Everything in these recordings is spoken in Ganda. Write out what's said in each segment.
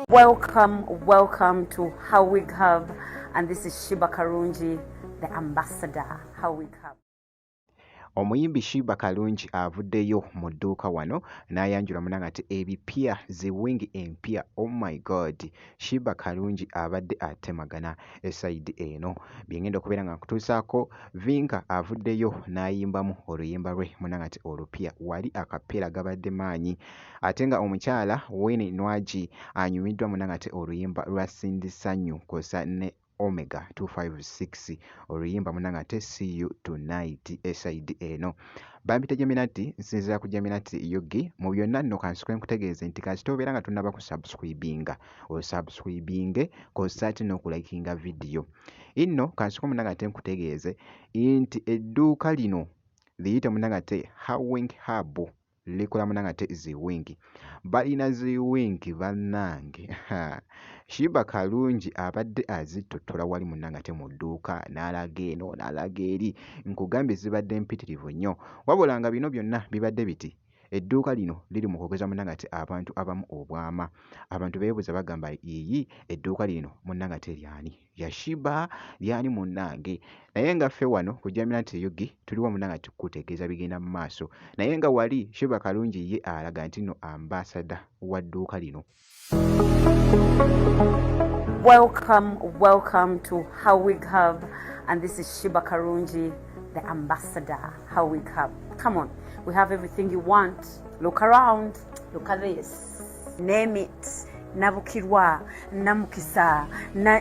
Welcome to Hawig Hub, and this is Shiba Karungi, the ambassador. Hawig Hub. Omuyimbi Shiba Karungi avuddeyo mu dduuka wano n'ayanjula munanga ati ebipya ziwingi empya. Oh my god, Shiba Karungi abadde atemagana esayidi eno. Byengenda okubeera nga nkutuusaako. Vinka avuddeyo n'ayimbamu oluyimba lwe munanga ati olupya. Wali akapeera gabadde maanyi, ate nga omukyala Winnie Nwagi anyumiddwa munanga ati oluyimba lwa Cindy Sanyu kosa ne Omega 256 oluyimba munanga ate see you tonight esayidi eno. Bampita Geminati nsinzira ku Geminati Yogi. Mu byonna nno kansikwe nkutegeeze nti kasita obeera nga tonnaba kusubscribinga osubscribinge kosa ate n'okulayikinga vidiyo inno. Kansikwe munanga ate nkutegeeze nti edduuka lino liyite munanga ate Hawig Hub likola munanga ate ziwingi. Balina ziwingi bannange. Shiba Karungi abadde azitottola wali munanga ate mu dduuka n'alaga eno n'alaga eri. Nkugambye zibadde mpitirivu nnyo, wabula nga bino byonna bibadde biti edduuka lino liri mu kwogeza munanga ate abantu abamu obwama. Abantu beebuuza bagamba iyi edduuka lino munanga ate lyani? Ya Shiba lyani munnange? Naye nga ffe wano ku Geminati Yogi tuliwo munanga ate kutegeeza bigenda mu maaso, naye nga wali Shiba Karungi ye alaga nti nno ambassador wa dduuka lino. Welcome to Hawig Hub, and this is Shiba Karungi, the ambassador. Hawig Hub. Come on, we have everything you want. Look around, look at this. Name it. Nabukirwa, Namukisa.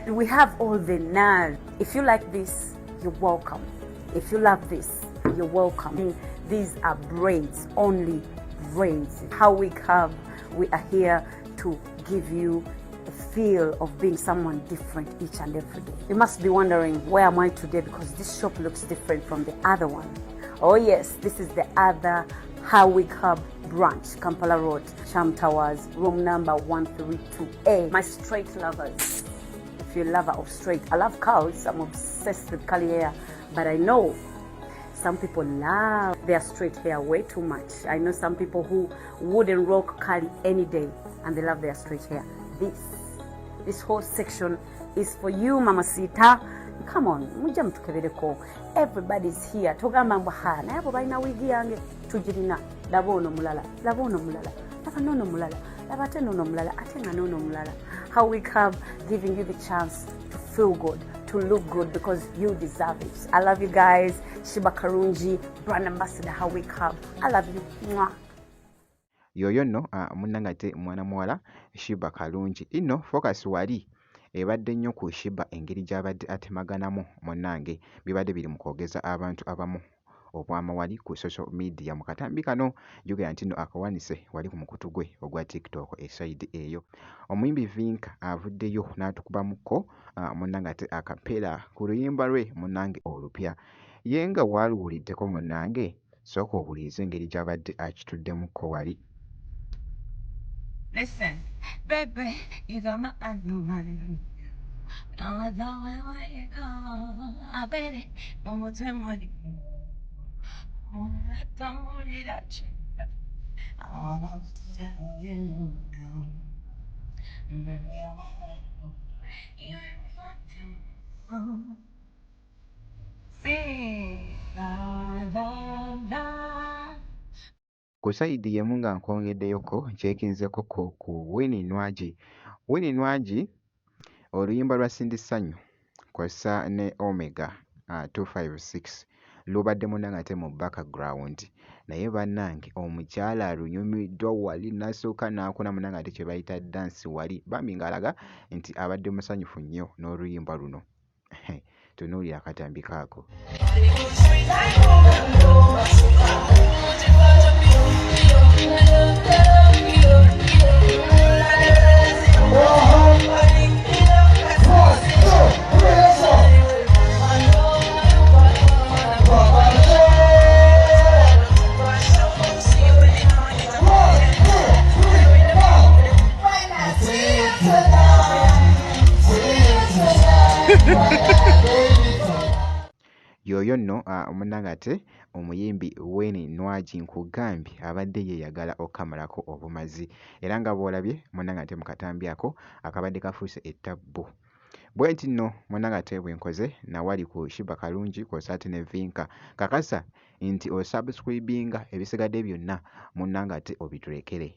We have all the nerve. If you like this, you're welcome. If you love this, you're welcome. These are braids, only braids. Hawig Hub, we are here to give you a feel of being someone different each and every day. You must be wondering, where am I today? Because this shop looks different from the other one. Oh yes, this is the other Hawig Hub branch, Kampala Road, Cham Towers, room number 132A. My straight lovers, if you're a lover of straight, I love curls, I'm obsessed with curly hair, but I know some people love their straight hair way too much. I know some people who wouldn't rock curly any day, and they love their straight hair. This whole section is for you, Mamacita. Come on, mujja mutukebereko. Everybody's here. Togamba mbwa naye abo balina wigi yange tujirina. Laba ono mulala, laba ono mulala, laba nono mulala, laba ate nono mulala, ate nga nono mulala. Hawig Hub giving you the chance to feel good, to look good, because you deserve it. I love you guys. Shiba Karungi, brand ambassador Hawig Hub. I love you. Mwah. Yoyo nno munnanga ate mwana muwala Shiba Karungi. Inno focus wali ebadde nnyo ku Shiba, engeri gy'abadde atemaganamu munnange bibadde biri mu kwogeza abantu abamu obwama wali ku social media mu katambi kano. Jjukira nti nno akawanise wali ku mukutu gwe ogwa TikTok esayidi eyo. Omuyimbi Vinka avuddeyo n'atukubamuko munnange ate akapeera ku luyimba lwe munnange olupya. Ye nga waaluwuliddeko munnange, sooka owulirize engeri gy'abadde akituddemukko wali. Listen, baby, you got my money. I don't know where you go. I bet it one more time, money. I don't want it at you. I want to tell you now. Baby, I want you. See, la. Ku sayidi yemu nga nkwongeddeyoko kyekinzeko ku Winnie Nwagi. Winnie Nwagi oluyimba lwa Cindy Sanyu kw'ossa ne Omega 256 lubadde munanga ate mu background, naye bannange omukyala alunyumiddwa wali nasooka n'akuna munanga ate kye bayita dansi wali, bambi ng'alaga nti abadde musanyufu nnyo n'oluyimba luno. Tunuulira akatambi kaako. Yoyo oyo nno munnange ate omuyimbi Wayne Nwagi nkugambye abadde yeeyagala okkamalako obumazi era nga bw'olabye munnange ate mu katambi ako akabadde kafuuse ettabbu. Bwe nti nno munnange ate bwe nkoze nawali ku Shiba Kalungi kw'ossa ate ne Vinka. Kakasa nti osubscribinga ebisigadde byonna munnange ate obiturekere.